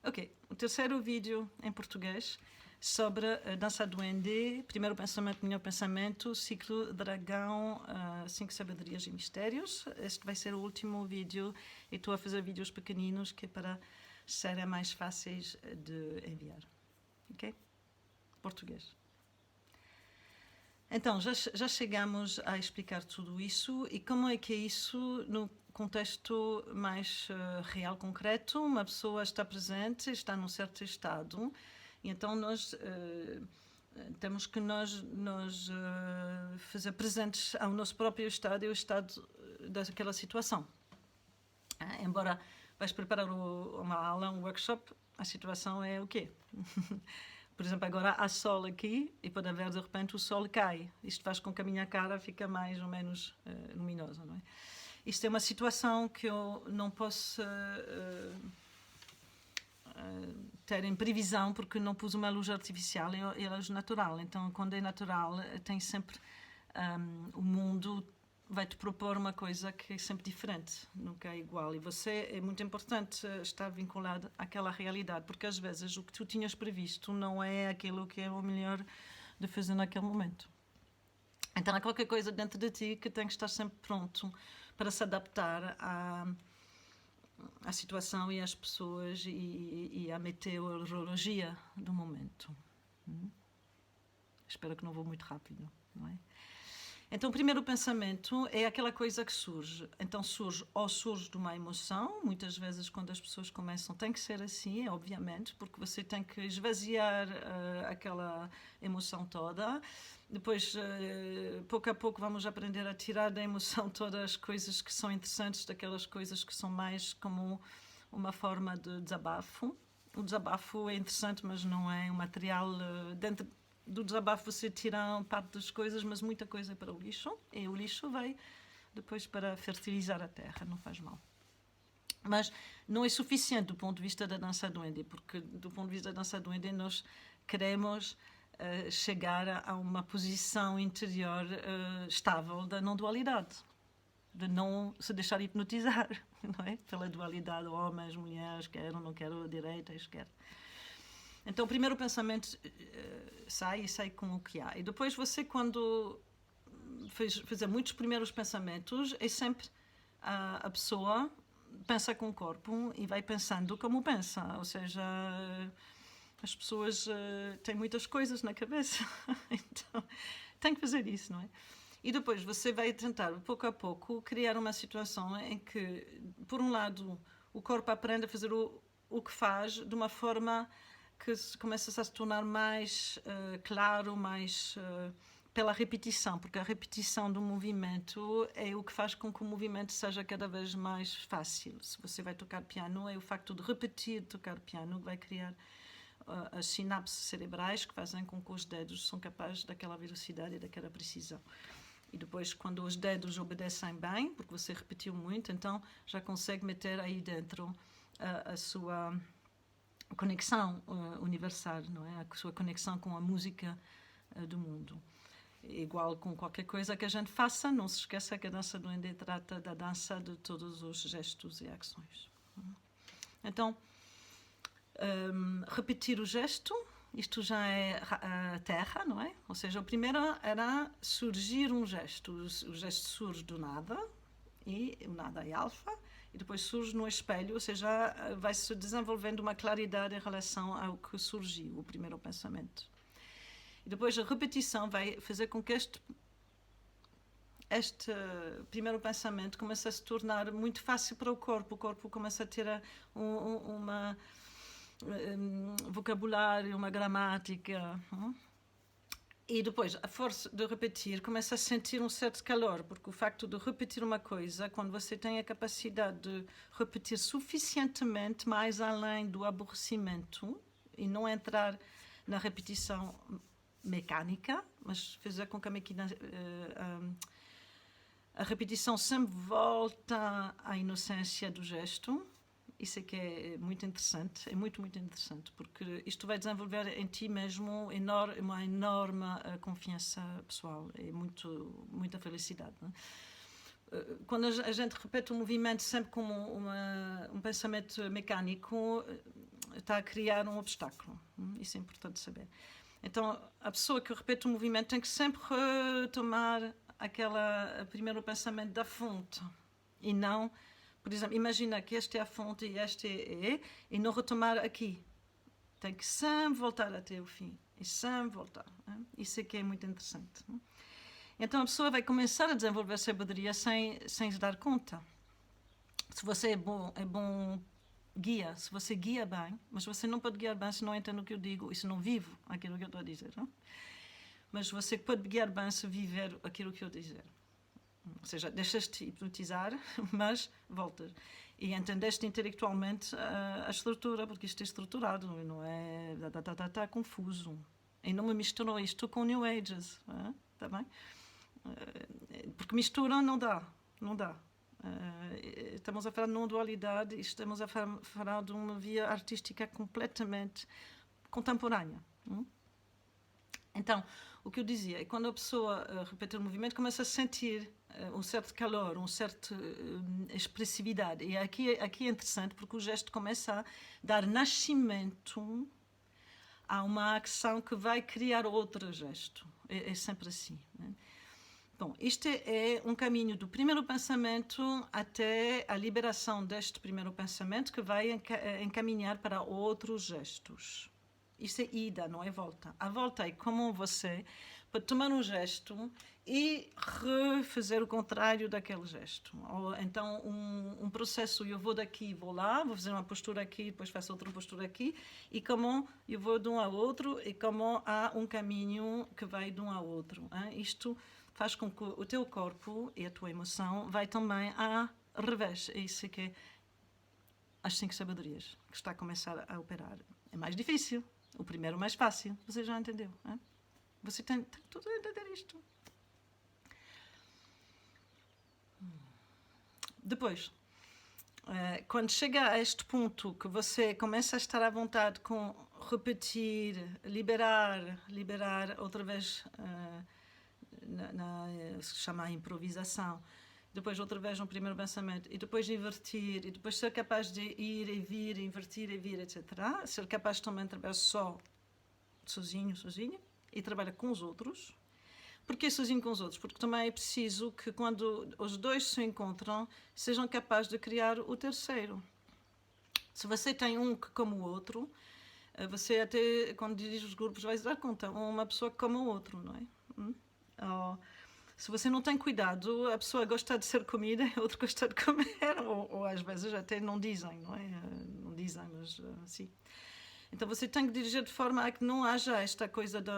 Ok, o terceiro vídeo em português sobre a dança duende, primeiro pensamento, melhor pensamento, ciclo dragão, 5 sabedorias e mistérios. Este vai ser o último vídeo e estou a fazer vídeos pequeninos que é para serem mais fáceis de enviar. Ok? Português. Então, já chegamos a explicar tudo isso e como é que é isso no contexto mais real, concreto. Uma pessoa está presente, está num certo estado e então nós temos que nos fazer presentes ao nosso próprio estado e ao estado daquela situação. Embora vais preparar uma aula, um workshop, a situação é o quê? Por exemplo, agora há sol aqui e pode haver de repente o sol cai. Isto faz com que a minha cara fique mais ou menos luminosa, não é? Isto é uma situação que eu não posso ter em previsão porque não pus uma luz artificial e a luz natural. Então, quando é natural, tem sempre o mundo vai-te propor uma coisa que é sempre diferente, nunca é igual. E você é muito importante estar vinculado àquela realidade, porque às vezes o que tu tinhas previsto não é aquilo que é o melhor de fazer naquele momento. Então há qualquer coisa dentro de ti que tem que estar sempre pronto para se adaptar à situação e às pessoas e à meteorologia do momento. Espero que não vou muito rápido, não é? Então, o primeiro pensamento é aquela coisa que surge. Então, surge de uma emoção. Muitas vezes, quando as pessoas começam, tem que ser assim, obviamente, porque você tem que esvaziar aquela emoção toda. Depois, pouco a pouco, vamos aprender a tirar da emoção todas as coisas que são interessantes, daquelas coisas que são mais como uma forma de desabafo. O desabafo é interessante, mas não é um material dentro do desabafo. Você tira parte das coisas, mas muita coisa é para o lixo, e o lixo vai depois para fertilizar a terra, não faz mal. Mas não é suficiente do ponto de vista da dança duende, porque do ponto de vista da dança duende nós queremos chegar a uma posição interior estável da não-dualidade, de não se deixar hipnotizar, não é? Pela dualidade, homens, mulheres, quero, não quero, direita, esquerda. Então, o primeiro pensamento sai com o que há. E depois você, quando fizer muitos primeiros pensamentos, é sempre a pessoa pensa com o corpo e vai pensando como pensa. Ou seja, as pessoas têm muitas coisas na cabeça. Então, tem que fazer isso, não é? E depois você vai tentar, pouco a pouco, criar uma situação em que, por um lado, o corpo aprende a fazer o que faz de uma forma que começa a se tornar mais claro, mais pela repetição, porque a repetição do movimento é o que faz com que o movimento seja cada vez mais fácil. Se você vai tocar piano, é o facto de repetir tocar piano que vai criar as sinapses cerebrais que fazem com que os dedos são capazes daquela velocidade e daquela precisão. E depois, quando os dedos obedecem bem, porque você repetiu muito, então já consegue meter aí dentro a sua conexão universal, não é? A sua conexão com a música do mundo. Igual com qualquer coisa que a gente faça, não se esqueça que a dança duende trata da dança de todos os gestos e ações. Então, repetir o gesto, isto já é a terra, não é? Ou seja, o primeiro era surgir um gesto. O gesto surge do nada, e o nada é alfa, e depois surge no espelho, ou seja, vai-se desenvolvendo uma claridade em relação ao que surgiu, o primeiro pensamento. E depois a repetição vai fazer com que este primeiro pensamento comece a se tornar muito fácil para o corpo começa a ter uma vocabulário, uma gramática. E depois, a força de repetir, começa a sentir um certo calor, porque o facto de repetir uma coisa, quando você tem a capacidade de repetir suficientemente mais além do aborrecimento, e não entrar na repetição mecânica, mas fazer com que a repetição sempre volta à inocência do gesto. Isso é que é muito interessante, é muito, muito interessante, porque isto vai desenvolver em ti mesmo uma enorme confiança pessoal e muita felicidade, não é? quando a gente repete um movimento sempre como um pensamento mecânico, está a criar um obstáculo. Isso é importante saber. Então, a pessoa que repete o movimento tem que sempre retomar primeiro pensamento da fonte. E não, por exemplo, imagina que este é a fonte e este é, e não retomar aqui. Tem que sempre voltar até o fim. E sempre voltar. Isso é que é muito interessante. Então, a pessoa vai começar a desenvolver sabedoria sem se dar conta. Se você é bom guia, se você guia bem, mas você não pode guiar bem se não entende o que eu digo e se não vive aquilo que eu estou a dizer. Não? Mas você pode guiar bem se viver aquilo que eu dizer. Ou seja, deixas-te hipnotizar, mas voltas. E entendeste intelectualmente a estrutura, porque isto é estruturado, não é confuso. E não me misturou isto com New Ages. Está bem? Porque misturam não dá. Estamos a falar de não-dualidade e estamos a falar de uma via artística completamente contemporânea. Então, o que eu dizia é que quando a pessoa repete o movimento, começa a sentir um certo calor, uma certa expressividade. E aqui é interessante porque o gesto começa a dar nascimento a uma ação que vai criar outro gesto. É sempre assim. Né? Bom, isto é um caminho do primeiro pensamento até a liberação deste primeiro pensamento que vai encaminhar para outros gestos. Isso é ida, não é volta. A volta é como você pode tomar um gesto e refazer o contrário daquele gesto. Ou então um processo, eu vou daqui, vou lá, vou fazer uma postura aqui, depois faço outra postura aqui, e como eu vou de um ao outro, e como há um caminho que vai de um ao outro. Isto faz com que o teu corpo e a tua emoção vai também a revés. É isso que é as 5 sabedorias que está a começar a operar. É mais difícil. O primeiro mais fácil. Você já entendeu? Hein? Você tem tudo a entender isto. Depois, quando chega a este ponto que você começa a estar à vontade com repetir, liberar outra vez... se chama a improvisação, depois outra vez um primeiro pensamento e depois invertir e depois ser capaz de ir e vir, invertir e vir, etc. Ser capaz também de trabalhar sozinho e trabalhar com os outros. Porquê sozinho com os outros? Porque também é preciso que quando os dois se encontram sejam capazes de criar o terceiro. Se você tem um que como o outro, você até quando dirige os grupos vai se dar conta, uma pessoa que como o outro, não é? Se você não tem cuidado, a pessoa gosta de ser comida e a outra gosta de comer, ou às vezes até não dizem, não é? Não dizem, mas sim. Então você tem que dirigir de forma a que não haja esta coisa de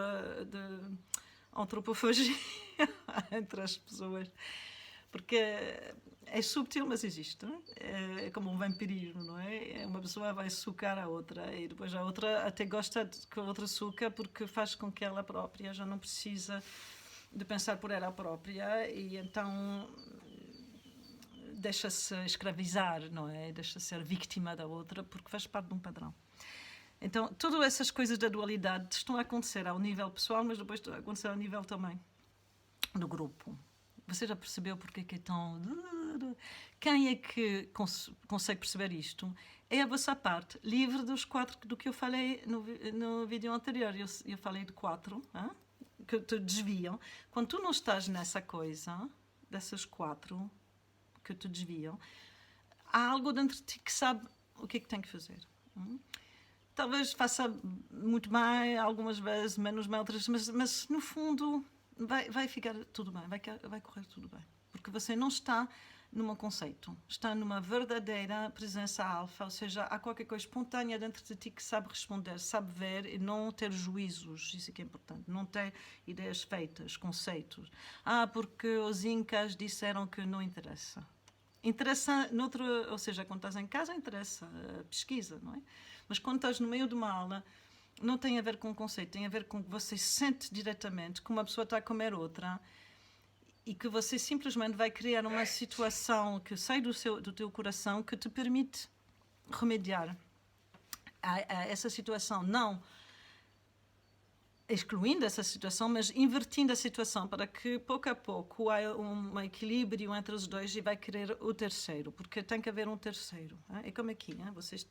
antropofagia entre as pessoas, porque é subtil, mas existe. Não é? É como um vampirismo, não é? Uma pessoa vai sucar a outra e depois a outra até gosta que a outra suca porque faz com que ela própria já não precisa de pensar por ela própria e então deixa-se escravizar, não é? Deixa-se ser vítima da outra porque faz parte de um padrão. Então, todas essas coisas da dualidade estão a acontecer ao nível pessoal, mas depois estão a acontecer ao nível também do grupo. Você já percebeu porque é que é tão... Quem é que consegue perceber isto? É a vossa parte, livre dos 4 do que eu falei no vídeo anterior. Eu falei de 4, que te desviam. Quando tu não estás nessa coisa, dessas 4 que te desviam, há algo dentro de ti que sabe o que é que tem que fazer. Talvez faça muito bem, algumas vezes menos bem, outras, mas no fundo vai ficar tudo bem, vai correr tudo bem. Porque você não está num conceito, está numa verdadeira presença alfa, ou seja, há qualquer coisa espontânea dentro de ti que sabe responder, sabe ver e não ter juízos, isso é que é importante, não ter ideias feitas, conceitos. Porque os incas disseram que não interessa. Interessa, ou seja, quando estás em casa interessa, pesquisa, não é? Mas quando estás no meio de uma aula, não tem a ver com o conceito, tem a ver com que você sente diretamente que uma pessoa está a comer outra e que você simplesmente vai criar uma situação que sai do teu coração que te permite remediar a essa situação. Não excluindo essa situação, mas invertindo a situação para que, pouco a pouco, há um equilíbrio entre os dois e vai querer o terceiro, porque tem que haver um terceiro. É como aqui, vocês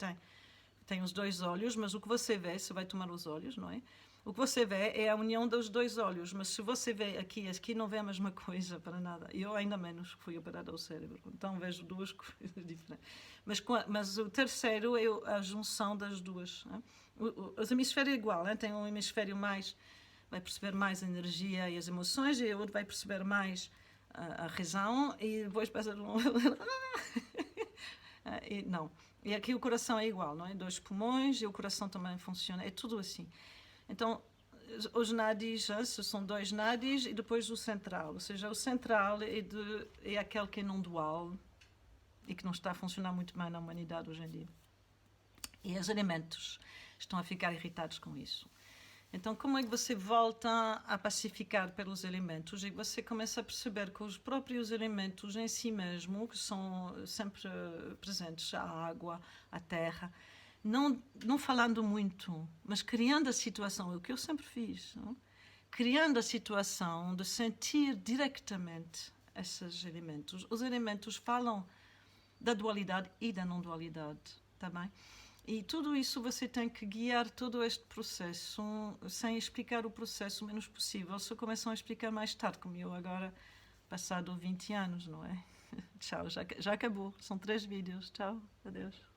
têm os dois olhos, mas o que você vê, se vai tomar os olhos, não é? O que você vê é a união dos dois olhos, mas se você vê aqui não vê a mesma coisa para nada. Eu ainda menos fui operada ao cérebro, então vejo duas coisas diferentes. Mas o terceiro é a junção das duas. Os hemisférios é igual, tem um hemisfério mais, vai perceber mais a energia e as emoções, e o outro vai perceber mais a razão, e depois passa não. E aqui o coração é igual, não é? Dois pulmões e o coração também funciona, é tudo assim. Então, os nadis são dois nadis e depois o central. Ou seja, o central é aquele que é não dual e que não está a funcionar muito bem na humanidade hoje em dia. E os alimentos estão a ficar irritados com isso. Então, como é que você volta a pacificar pelos alimentos e você começa a perceber que os próprios alimentos em si mesmo, que são sempre presentes, a água, a terra, não falando muito, mas criando a situação, é o que eu sempre fiz, não? Criando a situação de sentir diretamente esses elementos. Os elementos falam da dualidade e da não dualidade, tá bem? E tudo isso você tem que guiar todo este processo sem explicar o processo o menos possível. Só começam a explicar mais tarde, como eu agora, passado 20 anos, não é? Tchau, já acabou. São 3 vídeos. Tchau, adeus.